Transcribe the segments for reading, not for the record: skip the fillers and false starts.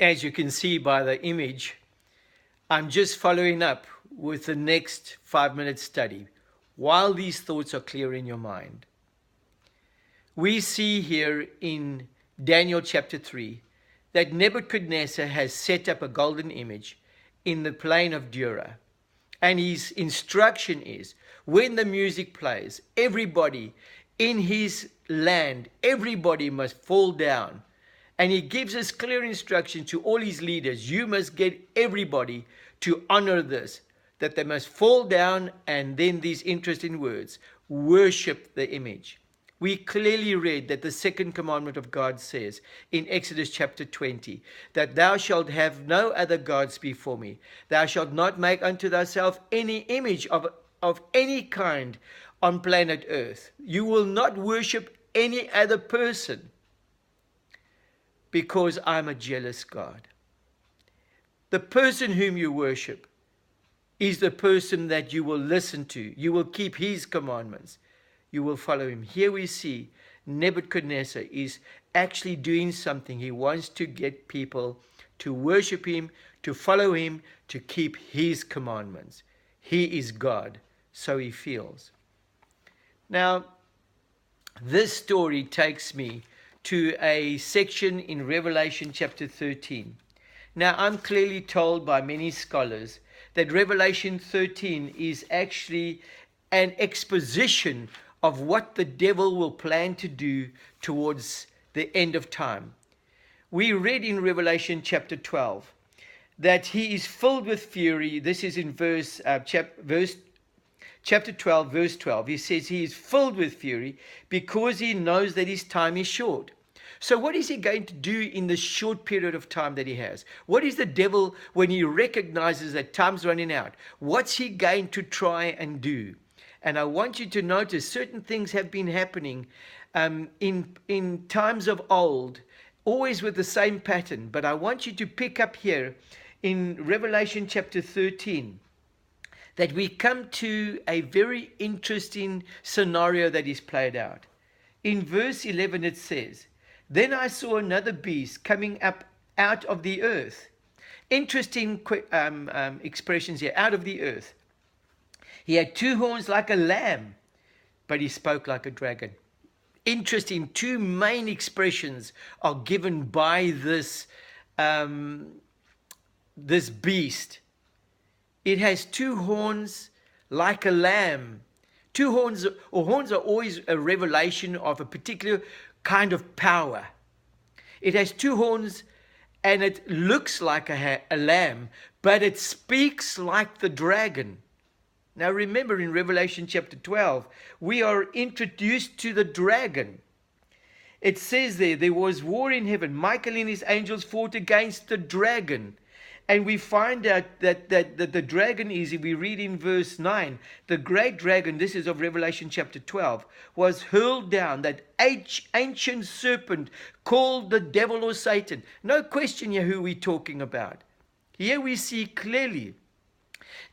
As you can see by the image, I'm just following up with the next 5-minute study while these thoughts are clear in your mind. We see here in Daniel chapter 3 that Nebuchadnezzar has set up a golden image in the plain of Dura. And his instruction is, when the music plays, everybody in his land, everybody must fall down. And he gives us clear instruction to all his leaders, you must get everybody to honor this, that they must fall down, and then these interesting words, worship the image. We clearly read that the second commandment of God says in Exodus chapter 20, that thou shalt have no other gods before me. Thou shalt not make unto thyself any image of any kind on planet earth. You will not worship any other person, because I'm a jealous God. The person whom you worship is the person that you will listen to. You will keep his commandments. You will follow him. Here we see Nebuchadnezzar is actually doing something. He wants to get people to worship him, to follow him, to keep his commandments. He is God, so he feels. Now, this story takes me to a section in Revelation chapter 13. Now, I'm clearly told by many scholars that Revelation 13 is actually an exposition of what the devil will plan to do towards the end of time. We read in Revelation chapter 12 that he is filled with fury. This is in chapter 12, verse 12. He says he is filled with fury because he knows that his time is short. So what is he going to do in the short period of time that he has? What is the devil, when he recognizes that time's running out, what's he going to try and do? And I want you to notice certain things have been happening in times of old, always with the same pattern. But I want you to pick up here in Revelation chapter 13 that we come to a very interesting scenario that is played out. In verse 11 it says, then I saw another beast coming up out of the earth. Interesting expressions here, out of the earth. He had two horns like a lamb, but he spoke like a dragon. Interesting, two main expressions are given by this beast. It has two horns like a lamb. Two horns, or horns are always a revelation of a particular kind of power. It has two horns and it looks like a lamb, but it speaks like the dragon. Now remember, in Revelation chapter 12, we are introduced to the dragon. It says there was war in heaven. Michael and his angels fought against the dragon. And we find out that the dragon is, if we read in verse 9, the great dragon, this is of Revelation chapter 12, was hurled down, that ancient serpent called the devil or Satan. No question here who we're talking about. Here we see clearly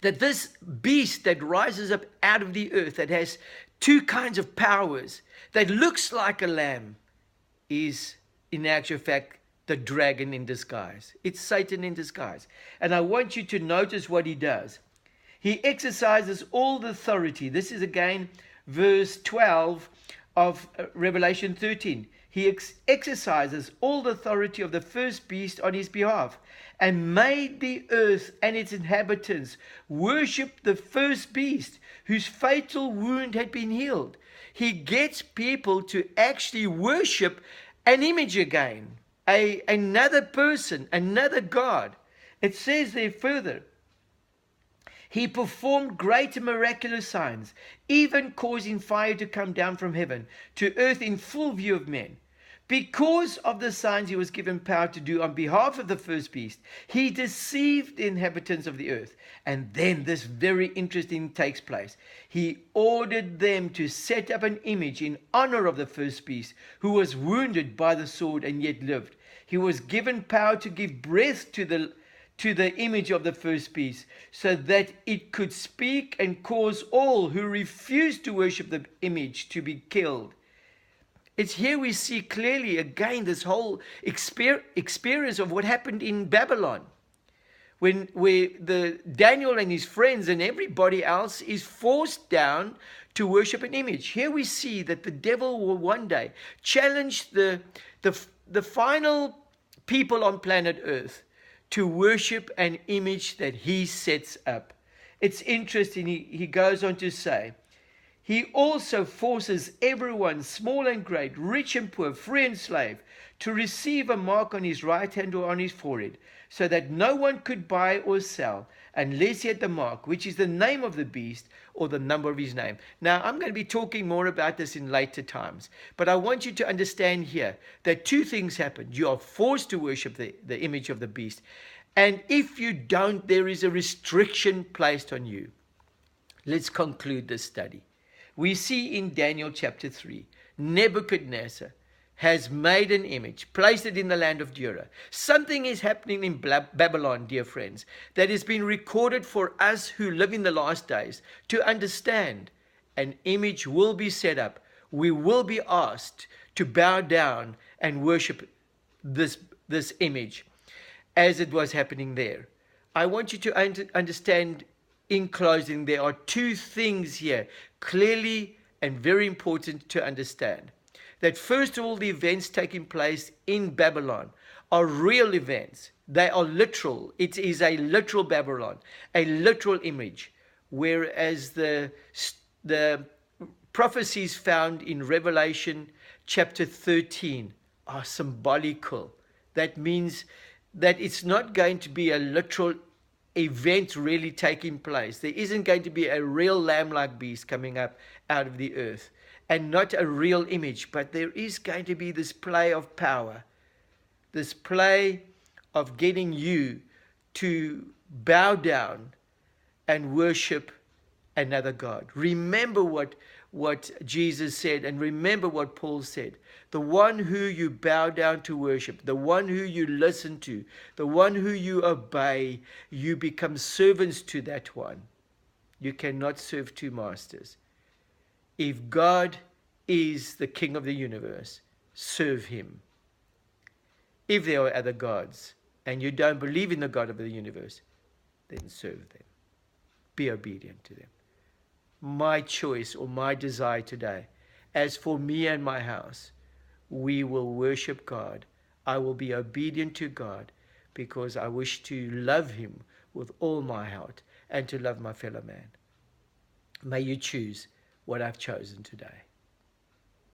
that this beast that rises up out of the earth, that has two kinds of powers, that looks like a lamb, is in actual fact the dragon in disguise. It's Satan in disguise. And I want you to notice what he does. He exercises all the authority. This is again verse 12 of Revelation 13. He exercises all the authority of the first beast on his behalf, and made the earth and its inhabitants worship the first beast, whose fatal wound had been healed. He gets people to actually worship an image again, another person, another God. It says there further, he performed great and miraculous signs, even causing fire to come down from heaven to earth in full view of men. Because of the signs he was given power to do on behalf of the first beast, he deceived the inhabitants of the earth. And then this very interesting takes place. He ordered them to set up an image in honor of the first beast, who was wounded by the sword and yet lived. He was given power to give breath to the image of the first beast, so that it could speak and cause all who refused to worship the image to be killed. It's here we see clearly again this whole experience of what happened in Babylon, when where the Daniel and his friends and everybody else is forced down to worship an image. Here we see that the devil will one day challenge the final people on planet Earth to worship an image that he sets up. It's interesting, he goes on to say, he also forces everyone, small and great, rich and poor, free and slave, to receive a mark on his right hand or on his forehead, so that no one could buy or sell unless he had the mark, which is the name of the beast or the number of his name. Now, I'm going to be talking more about this in later times, but I want you to understand here that two things happen. You are forced to worship the image of the beast, and if you don't, there is a restriction placed on you. Let's conclude this study. We see in Daniel chapter 3, Nebuchadnezzar has made an image, placed it in the land of Dura. Something is happening in Babylon, dear friends, that has been recorded for us who live in the last days to understand. An image will be set up. We will be asked to bow down and worship this image as it was happening there. I want you to understand, in closing, there are two things here clearly and very important to understand. That first of all, the events taking place in Babylon are real events. They are literal. It is a literal Babylon, a literal image. Whereas the prophecies found in Revelation chapter 13 are symbolical. That means that it's not going to be a literal event really taking place. There isn't going to be a real lamb-like beast coming up out of the earth, and not a real image, but there is going to be this play of power, this play of getting you to bow down and worship another God. Remember what Jesus said, and remember what Paul said. The one who you bow down to worship, the one who you listen to, the one who you obey, you become servants to that one. You cannot serve two masters. If God is the King of the universe, serve him. If there are other gods and you don't believe in the God of the universe, then serve them. Be obedient to them. My choice or my desire today, as for me and my house, we will worship God. I will be obedient to God because I wish to love him with all my heart and to love my fellow man. May you choose what I've chosen today.